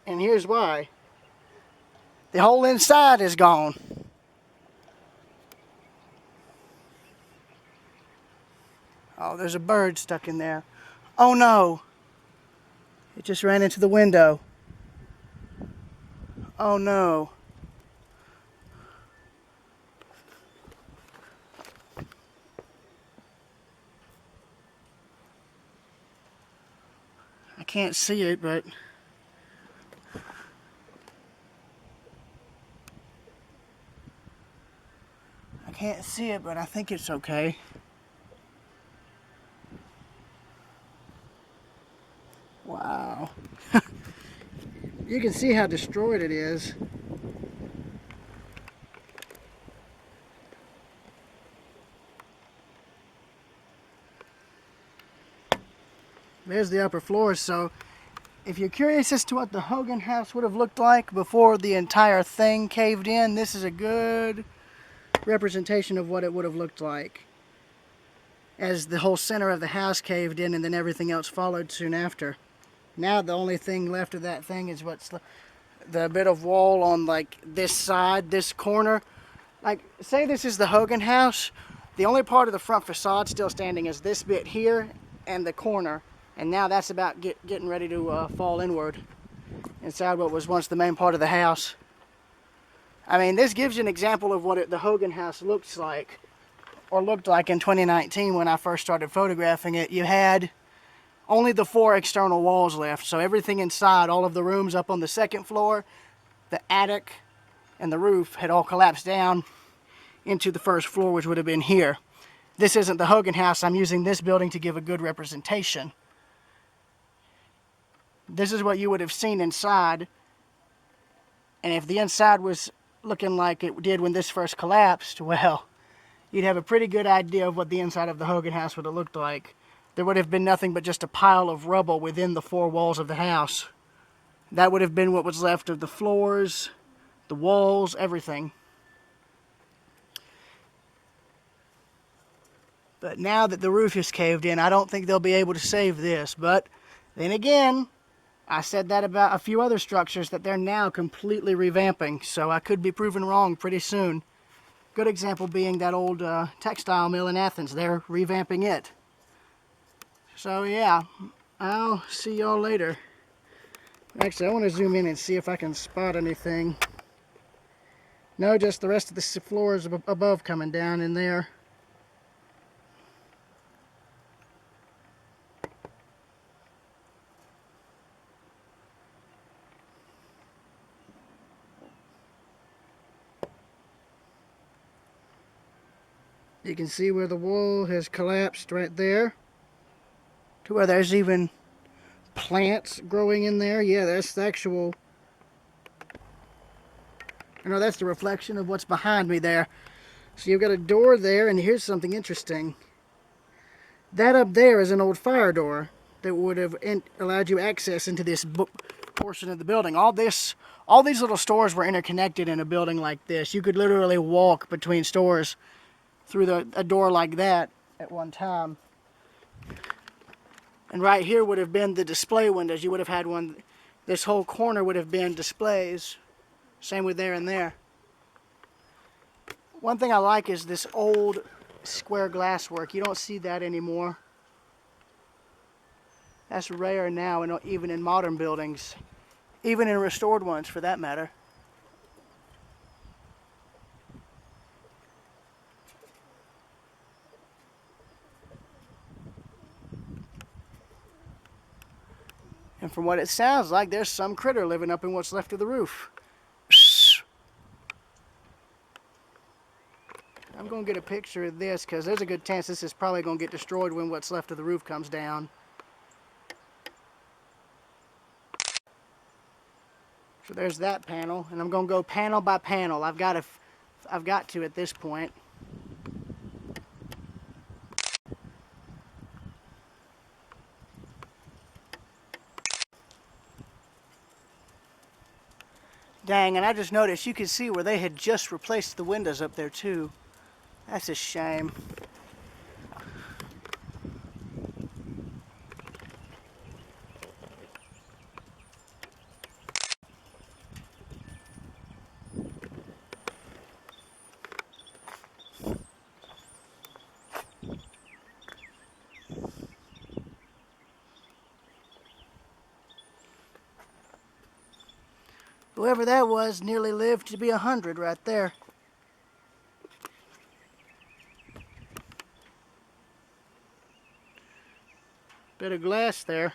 And here's why. The whole inside is gone. Oh, there's a bird stuck in there. Oh no! It just ran into the window. Oh no. I can't see it, but I think it's okay. Wow. You can see how destroyed it is. There's the upper floor. So if you're curious as to what the Hogan house would have looked like before the entire thing caved in, this is a good representation of what it would have looked like as the whole center of the house caved in and then everything else followed soon after. Now the only thing left of that thing is what's the bit of wall on like this side, this corner. Like say this is the Hogan house, the only part of the front facade still standing is this bit here and the corner, and now that's about getting ready to fall inward inside what was once the main part of the house. I mean, this gives you an example of what the Hogan house looks like, or looked like in 2019 when I first started photographing it. You had only the 4 external walls left, so everything inside, all of the rooms up on the 2nd floor, the attic, and the roof had all collapsed down into the 1st floor, which would have been here. This isn't the Hogan house. I'm using this building to give a good representation. This is what you would have seen inside, and if the inside was looking like it did when this first collapsed, well, you'd have a pretty good idea of what the inside of the Hogan house would have looked like. There would have been nothing but just a pile of rubble within the 4 walls of the house. That would have been what was left of the floors, the walls, everything. But now that the roof is caved in, I don't think they'll be able to save this. But then again, I said that about a few other structures that they're now completely revamping, so I could be proven wrong pretty soon. Good example being that old textile mill in Athens. They're revamping it. So yeah, I'll see y'all later. Actually, I want to zoom in and see if I can spot anything. No, just the rest of the floors above coming down in there. You can see where the wall has collapsed right there, to where there's even plants growing in there. Yeah, that's the actual, I know that's the reflection of what's behind me there. So you've got a door there, and here's something interesting. That up there is an old fire door that would have allowed you access into this portion of the building. All these little stores were interconnected in a building like this. You could literally walk between stores through a door like that at one time. And right here would have been the display windows. You would have had one. This whole corner would have been displays. Same with there and there. One thing I like is this old square glass work. You don't see that anymore. That's rare now, and even in modern buildings, even in restored ones for that matter. And from what it sounds like, there's some critter living up in what's left of the roof. I'm going to get a picture of this because there's a good chance this is probably going to get destroyed when what's left of the roof comes down. So there's that panel, and I'm going to go panel by panel. I've got to at this point. Dang, and I just noticed you could see where they had just replaced the windows up there too. That's a shame. Whoever that was nearly lived to be 100 right there. Bit of glass there.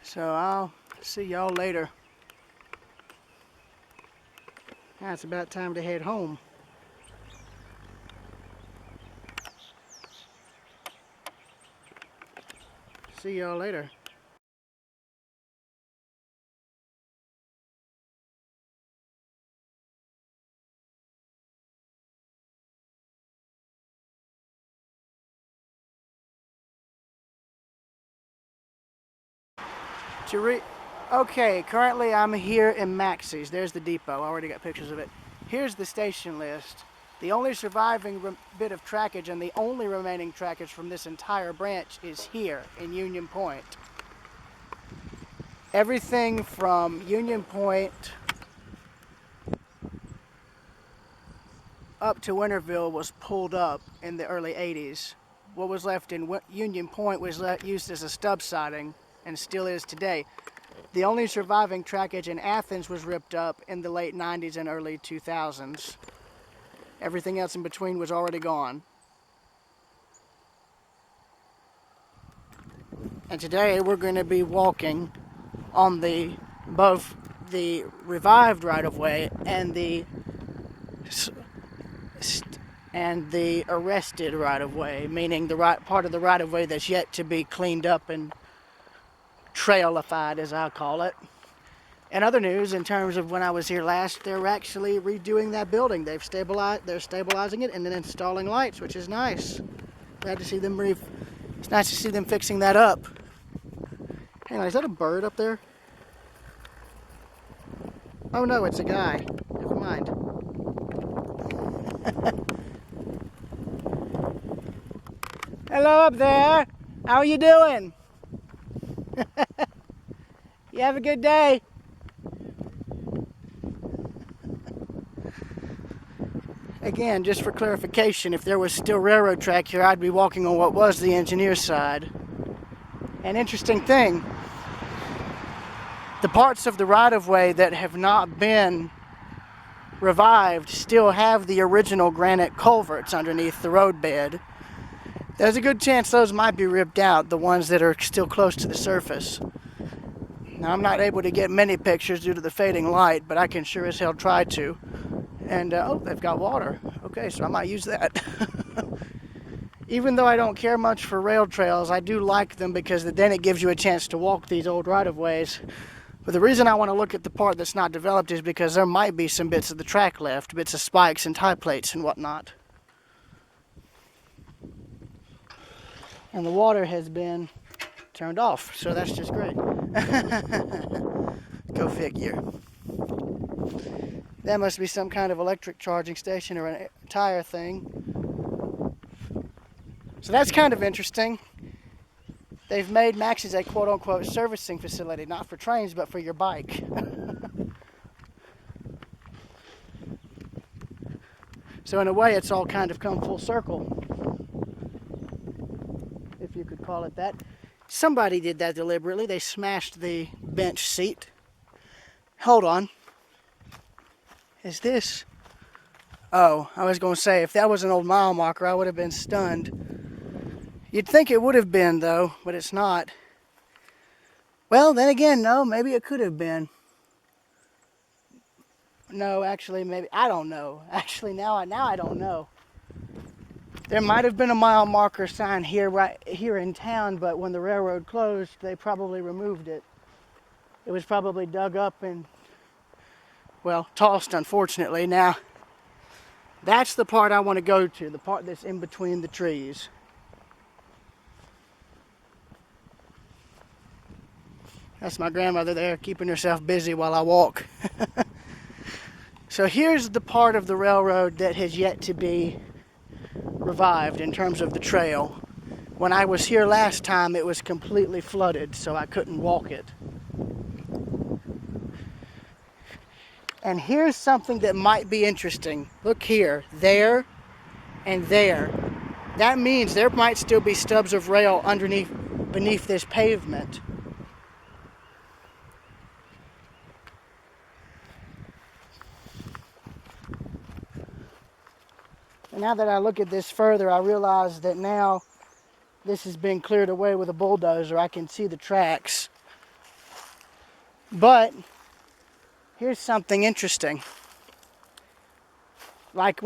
So I'll see y'all later. Now it's about time to head home. See y'all later. Okay, currently I'm here in Maxyes. There's the depot. I already got pictures of it. Here's the station list. The only surviving bit of trackage and the only remaining trackage from this entire branch is here in Union Point. Everything from Union Point up to Winterville was pulled up in the early 80s. what was left in Union Point was used as a stub siding and still is today. The only surviving trackage in Athens was ripped up in the late 90s and early 2000s. Everything else in between was already gone. And today we're going to be walking on both the revived right-of-way and the arrested right-of-way, meaning the part of the right-of-way that's yet to be cleaned up and trailified, as I call it. And other news, in terms of when I was here last, they're actually redoing that building. They're stabilizing it and then installing lights, which is nice. Glad to see them it's nice to see them fixing that up. Hang on, is that a bird up there? Oh no, it's a guy. Never mind. Hello up there. How are you doing? You have a good day. Again, just for clarification, if there was still railroad track here, I'd be walking on what was the engineer's side. An interesting thing, the parts of the right-of-way that have not been revived still have the original granite culverts underneath the roadbed. There's a good chance those might be ripped out, the ones that are still close to the surface. Now, I'm not able to get many pictures due to the fading light, but I can sure as hell try to. And, oh, they've got water. Okay, so I might use that. Even though I don't care much for rail trails, I do like them because then it gives you a chance to walk these old right-of-ways. But the reason I want to look at the part that's not developed is because there might be some bits of the track left, bits of spikes and tie plates and whatnot. And the water has been turned off, so that's just great. Go figure. That must be some kind of electric charging station or a tire thing. So that's kind of interesting. They've made maxyes a quote-unquote servicing facility, not for trains, but for your bike. So in a way, it's all kind of come full circle, if you could call it that. Somebody did that deliberately. They smashed the bench seat. Hold on. Is this? Oh, I was going to say, if that was an old mile marker, I would have been stunned. You'd think it would have been, though, but it's not. Well, then again, no, maybe it could have been. No, actually, maybe, I don't know. Actually, now I don't know. There might have been a mile marker sign right here in town, but when the railroad closed, they probably removed it. It was probably dug up and, well, tossed, unfortunately. Now, that's the part I want to go to, the part that's in between the trees. That's my grandmother there, keeping herself busy while I walk. So here's the part of the railroad that has yet to be revived in terms of the trail. When I was here last time, it was completely flooded, so I couldn't walk it. And here's something that might be interesting. Look here, there and there. That means there might still be stubs of rail beneath this pavement. And now that I look at this further, I realize that now this has been cleared away with a bulldozer. I can see the tracks. But here's something interesting. Like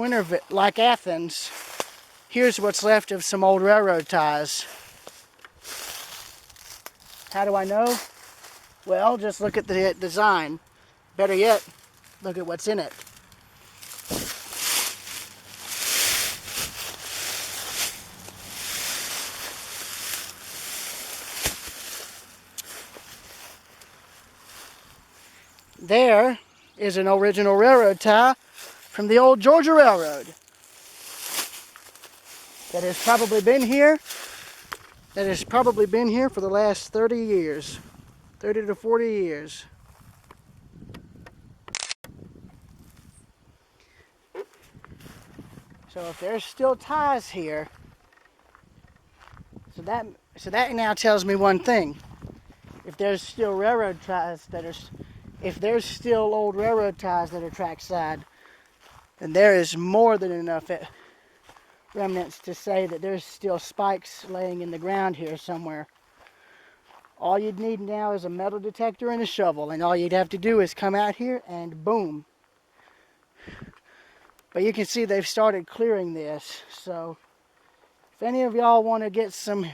Athens, here's what's left of some old railroad ties. How do I know? Well, just look at the design. Better yet, look at what's in it. There is an original railroad tie from the old Georgia Railroad that has probably been here for the last 30 years, 30 to 40 years. So if there's still ties here, that now tells me one thing. If there's still railroad ties if there's still old railroad ties that are trackside, then there is more than enough remnants to say that there's still spikes laying in the ground here somewhere. All you'd need now is a metal detector and a shovel, and all you'd have to do is come out here and boom. But you can see they've started clearing this, so if any of y'all want to get some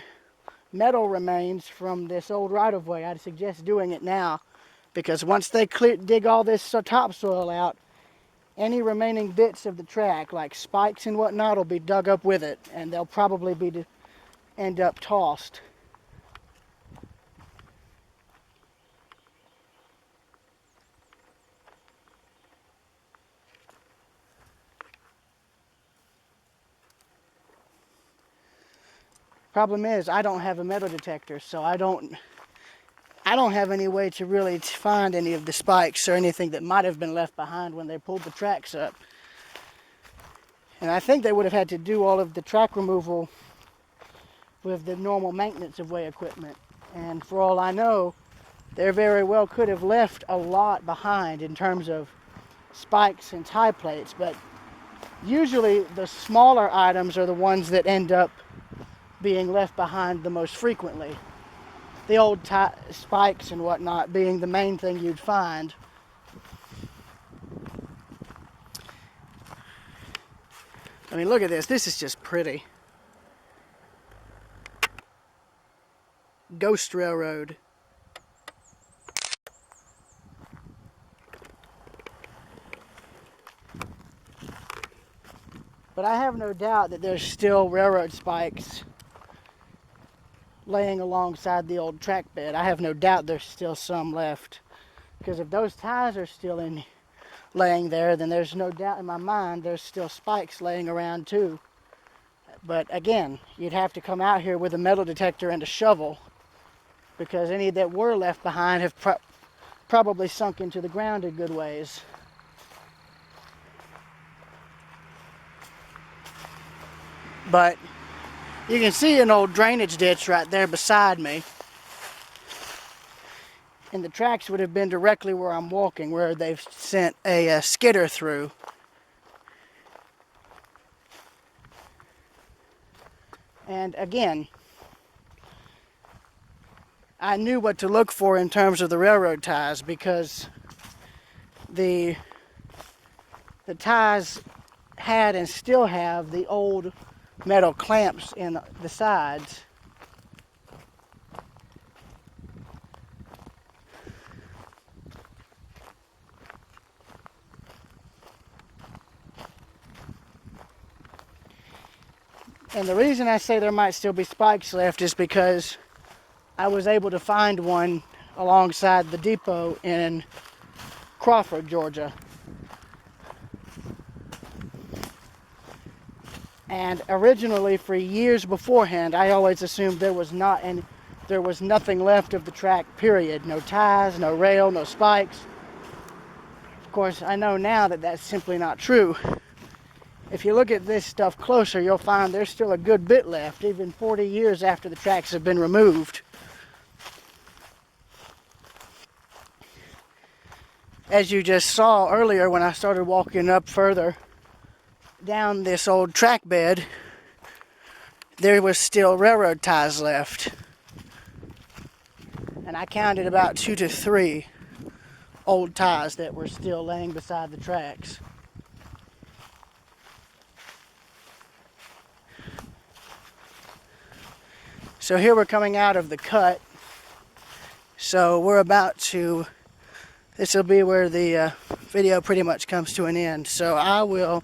metal remains from this old right-of-way, I'd suggest doing it now, because once they dig all this topsoil out, any remaining bits of the track, like spikes and whatnot, will be dug up with it, and they'll probably end up tossed. Problem is, I don't have a metal detector, so I don't have any way to really find any of the spikes or anything that might have been left behind when they pulled the tracks up. And I think they would have had to do all of the track removal with the normal maintenance of way equipment. And for all I know, they very well could have left a lot behind in terms of spikes and tie plates, but usually the smaller items are the ones that end up being left behind the most frequently. The old spikes and whatnot being the main thing you'd find. I mean, look at this. This is just pretty. Ghost Railroad. But I have no doubt that there's still railroad spikes laying alongside the old track bed. I have no doubt there's still some left, because if those ties are still laying there, then there's no doubt in my mind there's still spikes laying around too. But again, you'd have to come out here with a metal detector and a shovel, because any that were left behind have probably sunk into the ground a good ways. But you can see an old drainage ditch right there beside me. And the tracks would have been directly where I'm walking, where they've sent a skidder through. And again, I knew what to look for in terms of the railroad ties, because the ties had and still have the old metal clamps in the sides. And the reason I say there might still be spikes left is because I was able to find one alongside the depot in Crawford, Georgia. And originally, for years beforehand, I always assumed there was nothing left of the track, period. No ties, no rail, no spikes. Of course, I know now that that's simply not true. If you look at this stuff closer, you'll find there's still a good bit left, even 40 years after the tracks have been removed. As you just saw earlier when I started walking up further down this old track bed, there was still railroad ties left. And I counted about 2 to 3 old ties that were still laying beside the tracks. So here we're coming out of the cut. So we're about to, this will be where the video pretty much comes to an end. So I will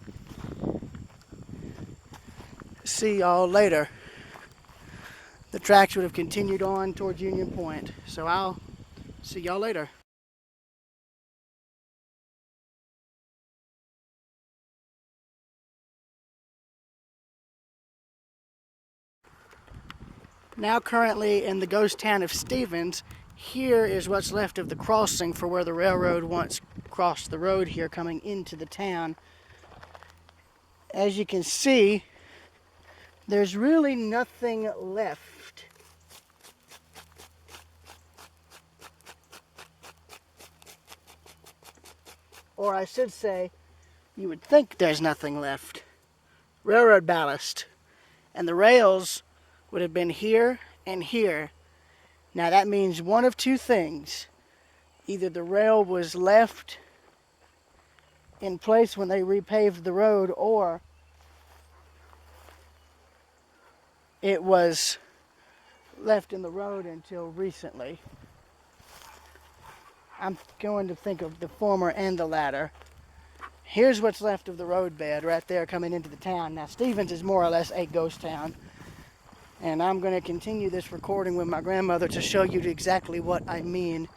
see y'all later. The tracks would have continued on towards Union Point. So I'll see y'all later. Now currently in the ghost town of Stevens, here is what's left of the crossing for where the railroad once crossed the road here coming into the town. As you can see, there's really nothing left or I should say, you would think there's nothing left. Railroad ballast. And the rails would have been here and here. Now that means one of two things. Either the rail was left in place when they repaved the road, or it was left in the road until recently. I'm going to think of the former and the latter. Here's what's left of the roadbed right there coming into the town. Now, Stevens is more or less a ghost town. And I'm going to continue this recording with my grandmother to show you exactly what I mean.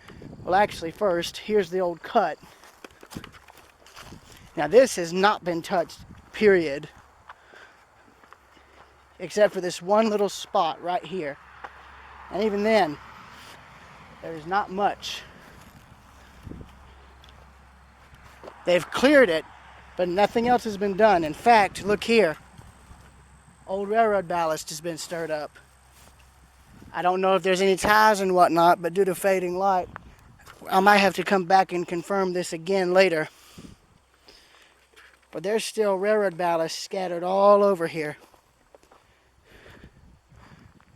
Well, actually, first, here's the old cut. Now, this has not been touched, period. Except for this one little spot right here. And even then, there's not much. They've cleared it, but nothing else has been done. In fact, look here. Old railroad ballast has been stirred up. I don't know if there's any ties and whatnot, but due to fading light, I might have to come back and confirm this again later. But there's still railroad ballast scattered all over here.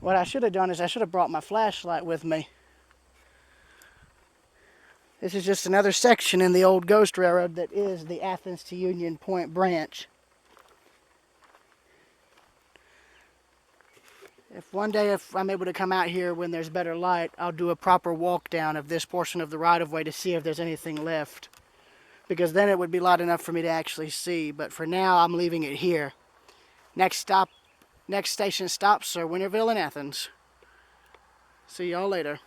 What I should have done is I should have brought my flashlight with me. This is just another section in the old ghost railroad that is the Athens to Union Point branch. If one day, if I'm able to come out here when there's better light, I'll do a proper walk down of this portion of the right-of-way to see if there's anything left. Because then it would be light enough for me to actually see. But for now, I'm leaving it here. Next station stops are Winterville and Athens. See y'all later.